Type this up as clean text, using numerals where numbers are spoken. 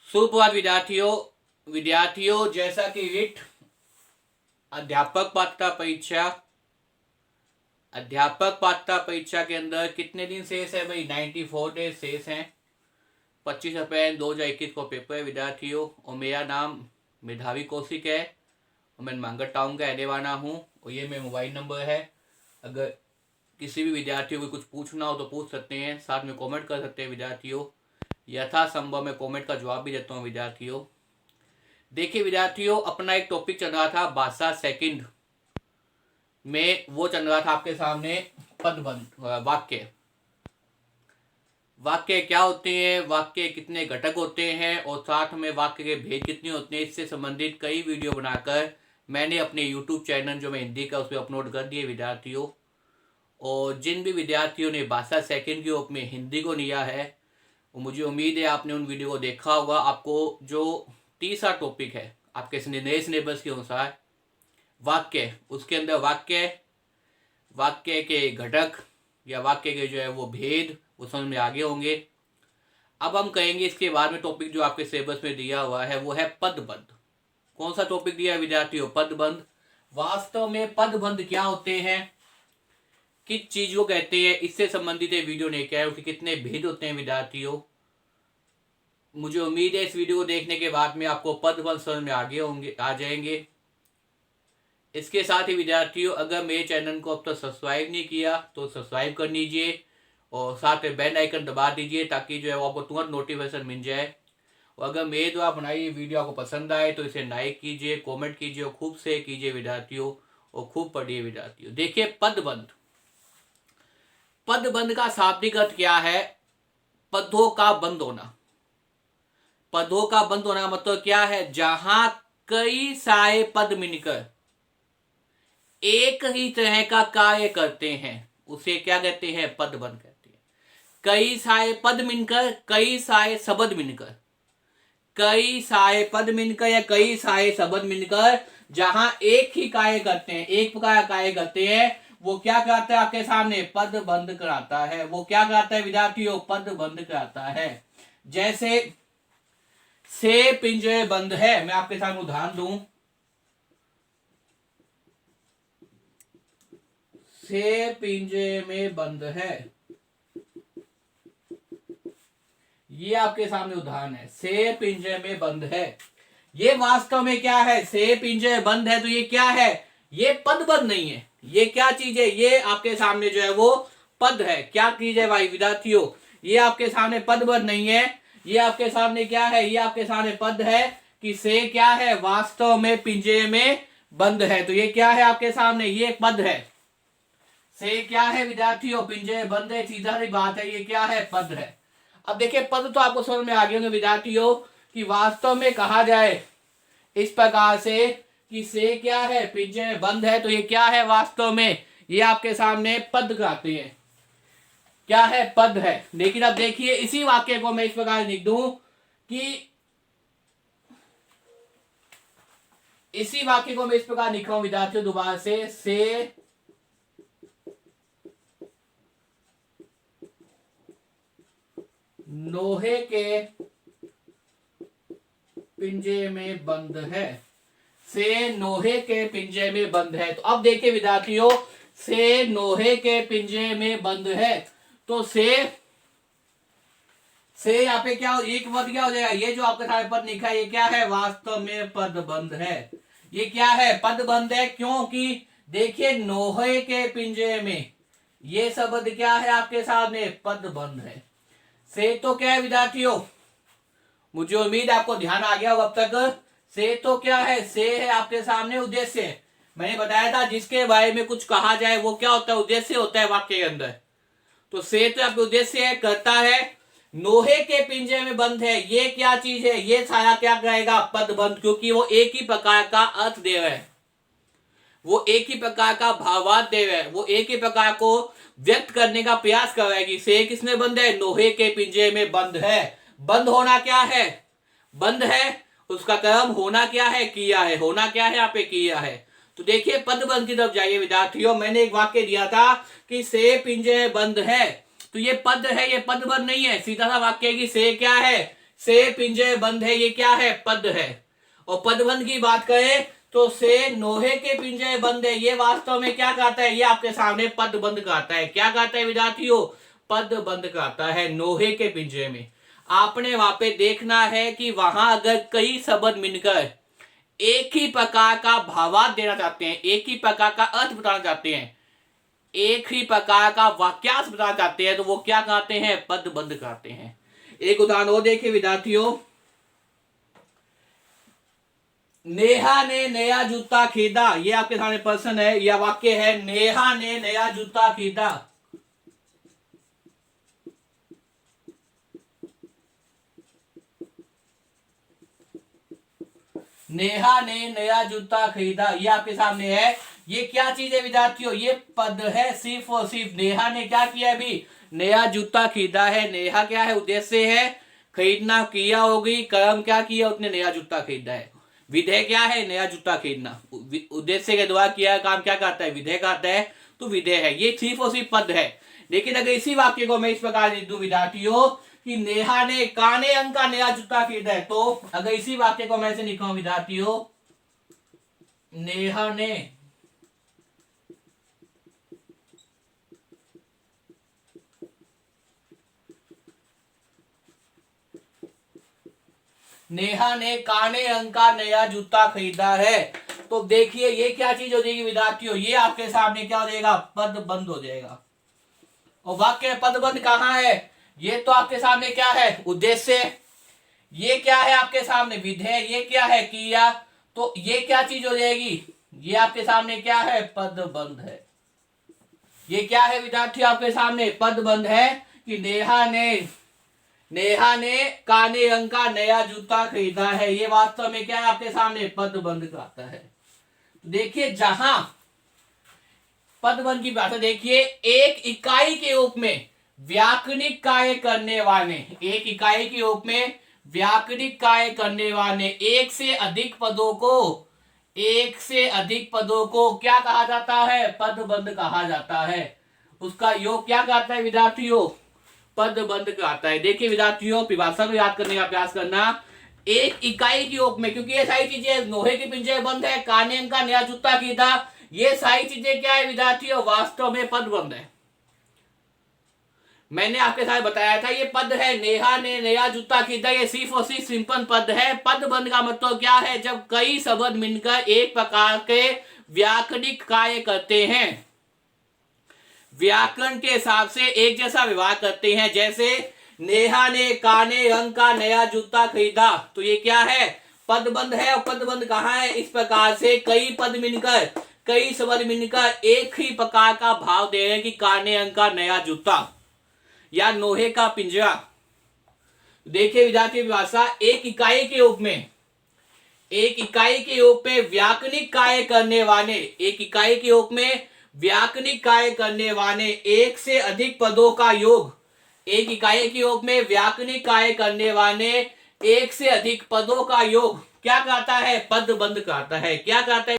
सुप्रभात विद्यार्थियों जैसा कि रिट अध्यापक पात्रता परीक्षा के अंदर कितने दिन शेष है भाई? 94 डेज शेष हैं। 25 अप्रैल 2021 को पेपर है विद्यार्थियों। और मेरा नाम मेधावी कौशिक है और मैं मांगड़ टाउन का रहने वाला हूँ। और ये मेरा मोबाइल नंबर है। अगर किसी भी विद्यार्थियों को कुछ पूछना हो तो पूछ सकते हैं, साथ में कमेंट कर सकते हैं विद्यार्थियों। यथासंभव मैं कमेंट का जवाब भी देता हूँ विद्यार्थियों। देखिए विद्यार्थियों, अपना एक टॉपिक चल रहा था भाषा सेकंड में, वो चल रहा था आपके सामने पदबंध। वाक्य क्या होते हैं, वाक्य कितने घटक होते हैं और साथ में वाक्य के भेद कितने होते हैं, इससे संबंधित कई वीडियो बनाकर मैंने अपने यूट्यूब चैनल जो मैं हिंदी का उस पर अपलोड कर दिए विद्यार्थियों। और जिन भी विद्यार्थियों ने भाषा सेकंड के रूप में हिंदी को लिया है, मुझे उम्मीद है आपने उन वीडियो को देखा होगा। आपको जो तीसरा टॉपिक है आपके नए सिलेबस के अनुसार वाक्य, उसके अंदर वाक्य के घटक या वाक्य के जो है वो भेद, वो समझ में आगे होंगे। अब हम कहेंगे इसके बाद में टॉपिक जो आपके सिलेबस में दिया हुआ है वो है पदबंध। कौन सा टॉपिक दिया है विद्यार्थियों? पदबंध। वास्तव में पदबंध क्या होते हैं, किस चीज को कहते हैं, इससे संबंधित वीडियो लेके आए। उसके कितने भेद होते हैं विद्यार्थियों। मुझे उम्मीद है इस वीडियो को देखने के बाद में आपको पदबंध समझ में आ जाएंगे। इसके साथ ही विद्यार्थियों, अगर मेरे चैनल को अब तक सब्सक्राइब नहीं किया तो सब्सक्राइब कर लीजिए और साथ में बेल आइकन दबा दीजिए ताकि जो है वो आपको तुरंत नोटिफिकेशन मिल जाए। और अगर मेरे द्वारा बनाई वीडियो आपको पसंद आए तो इसे लाइक कीजिए, कमेंट कीजिए और खूब शेयर कीजिए विद्यार्थियों, और खूब पढ़िए विद्यार्थियों। देखिए पदबंध का शाब्दिक अर्थ क्या है? पदों का बंद होना। पदों का बंद होना का मतलब क्या है? जहां कई सारे पद मिलकर एक ही तरह का कार्य करते हैं उसे क्या कहते हैं? पदबंध कहते हैं। कई सारे पद मिलकर, कई सारे शब्द मिलकर, कई सारे पद मिलकर या कई सारे शब्द मिलकर जहां एक ही कार्य करते हैं, एक प्रकार का कार्य करते हैं, वो क्या कराता है आपके सामने? पदबंध कराता है। वो क्या कराता है विद्यार्थियों? पदबंध कराता है। जैसे से पिंजरे बंद है, मैं आपके सामने उदाहरण दूं। से पिंजरे में बंद है, ये आपके सामने उदाहरण है। से पिंजरे में बंद है, ये वास्तव में क्या है? से पिंजरे बंद है तो ये क्या है? ये पदबंध नहीं है। ये क्या चीज है? ये आपके सामने जो है वो पद है। क्या चीज है भाई विद्यार्थियों? ये आपके सामने पदबंध नहीं है। ये आपके सामने क्या है? ये आपके सामने पद है कि से क्या है? वास्तव में पिंजरे में बंद है। तो ये क्या है आपके सामने? ये पद है। से क्या है विद्यार्थियों? पिंजरे बंद है, सीधा सी बात है, ये क्या है? पद है। अब देखिए पद तो आपको समझ में आ गए होंगे विद्यार्थियों कि वास्तव में कहा जाए इस प्रकार से कि से क्या है? पिंजरे में बंद है, तो ये क्या है वास्तव में? ये आपके सामने पद कहते हैं। क्या है? पद है। लेकिन अब देखिए इसी वाक्य को मैं इस प्रकार लिख दूं कि इसी वाक्य को मैं इस प्रकार लिख रहा हूं विद्यार्थियों दोबारा से लोहे के पिंजरे में बंद है। से लोहे के पिंजरे में बंद है। तो अब देखिए विद्यार्थियों, से लोहे के पिंजरे में बंद है, तो से यहाँ पे क्या एक पद क्या हो जाएगा? ये जो आपके सामने पद लिखा है ये क्या है? वास्तव में पदबंध है। ये क्या है? पदबंध है। क्योंकि देखिए लोहे के पिंजरे में, ये शब्द क्या है आपके सामने? पदबंध है। से तो क्या है विद्यार्थियों? मुझे उम्मीद आपको ध्यान आ गया होगा अब तक। से तो क्या है? से है आपके सामने उद्देश्य। मैंने बताया था जिसके बारे में कुछ कहा जाए वो क्या होता है? उद्देश्य होता है वाक्य के अंदर। तो से तो आपके उद्देश्य है, करता है। लोहे के पिंजरे में बंद है, ये क्या चीज है? ये सारा क्या करेगा? पदबंध। क्योंकि वो एक ही प्रकार का अर्थ दे रहे हैं, वो एक ही प्रकार का भावार्थ दे रहे हैं, वो एक ही प्रकार को व्यक्त करने का प्रयास कर रहा है कि से किसमें बंद है? लोहे के पिंजरे में बंद है। बंद होना क्या है? बंद है, उसका कर्म होना क्या है? किया है। होना क्या है? यहाँ पे किया है। तो देखिए पदबंध की तरफ जाइए विद्यार्थियों। मैंने एक वाक्य दिया था कि से पिंजरे बंद है, तो ये पद है, ये पदबंध नहीं है। सीधा सा वाक्य है कि से क्या है? से पिंजरे बंद है, ये क्या है? पद है। और पदबंध की बात करें तो से नोहे के पिंजरे बंद है, ये वास्तव में क्या कहता है? ये आपके सामने पदबंध कहता है। क्या कहता है विद्यार्थियों? पदबंध कहता है नोहे के पिंजरे में। आपने वहां पे देखना है कि वहां अगर कई शब्द मिलकर एक ही प्रकार का भावार्थ देना चाहते हैं, एक ही प्रकार का अर्थ बताना चाहते हैं, एक ही प्रकार का वाक्यांश बताना चाहते हैं, तो वो क्या कहते हैं? पदबंध कहते हैं। एक उदाहरण और देखिए विद्यार्थियों, नेहा ने नया जूता खरीदा, ये आपके सामने प्रश्न है या वाक्य है। नेहा ने नया जूता खरीदा। नेहा ने नया जूता खरीदा, ये आपके सामने है। ये क्या चीज है विद्यार्थियों? ये पद है सिर्फ और सिर्फ। नेहा ने क्या किया? अभी नया जूता खरीदा है। नेहा क्या है? उद्देश्य है, खरीदना क्रिया होगी, कर्म क्या किया? उसने नया जूता खरीदा है। विधेय क्या है? नया जूता खरीदना। उद्देश्य के द्वारा किया काम क्या कहता है? विधेय कहता है। तो विधेय है, ये सिर्फ और सिर्फ पद है। लेकिन अगर इसी वाक्य को मैं इस प्रकार लिख दूं विद्यार्थियों कि नेहा ने काने अंक का नया जूता खरीदा है, तो अगर इसी वाक्य को मैं ऐसे लिखा विद्यार्थियों, नेहा ने काने अंक का नया जूता खरीदा है, तो देखिए ये क्या चीज हो जाएगी विद्यार्थियों? ये आपके सामने क्या हो जाएगा? पदबंध हो जाएगा। और वाक्य पदबंध कहाँ है? ये तो आपके सामने क्या है? उद्देश्य। ये क्या है आपके सामने? विधेय। ये क्या है? क्रिया। तो ये क्या चीज हो जाएगी? ये आपके सामने क्या है? पदबंध है। ये क्या है विद्यार्थी? आपके सामने पदबंध है कि नेहा ने काले रंग का नया जूता खरीदा है। ये वास्तव में क्या है? आपके सामने पदबंध कहता है। देखिए जहां पदबंध की बात है, देखिए एक इकाई के रूप में व्याकरणिक कार्य करने वाले, एक इकाई के रूप में व्याकरणिक कार्य करने वाले एक से अधिक पदों को क्या कहा जाता है? पदबंध कहा जाता है। उसका योग क्या कहता है विद्यार्थियों? पदबंध कहता है। देखिए विद्यार्थियों, परिभाषा को याद करने का प्रयास करना। एक इकाई के रूप में, क्योंकि ये सारी चीजें नोहे के पिंजरे बंद है, काने का नया जूता खरीदा, ये सारी चीजें क्या है विद्यार्थियों? वास्तव में पदबंध है। मैंने आपके साथ बताया था ये पद है। नेहा ने नया जूता खरीदा, ये सिर्फ और सिर्फ सिंपल पद है। पदबंध का मतलब क्या है? जब कई शब्द मिलकर एक प्रकार के व्याकरणिक कार्य करते हैं, व्याकरण के हिसाब से एक जैसा व्यवहार करते हैं। जैसे नेहा ने काले रंग का नया जूता खरीदा, तो ये क्या है? पदबंध है। और पदबंध कहाँ है? इस प्रकार से कई पद मिलकर, कई शब्द मिलकर एक ही प्रकार का भाव दे रहे हैं कि काले रंग का नया जूता या लोहे का पिंजरा। देखिए विद्यार्थी भाषा, एक इकाई के रूप में, एक इकाई के रूप में व्याकरणिक कार्य करने वाले, एक इकाई के रूप में व्याकरणिक कार्य करने वाले एक से अधिक पदों का योग, एक इकाई के रूप में व्याकरणिक कार्य करने वाले एक से अधिक पदों का योग क्या कहता है? पदबंध कहता है। क्या कहता है?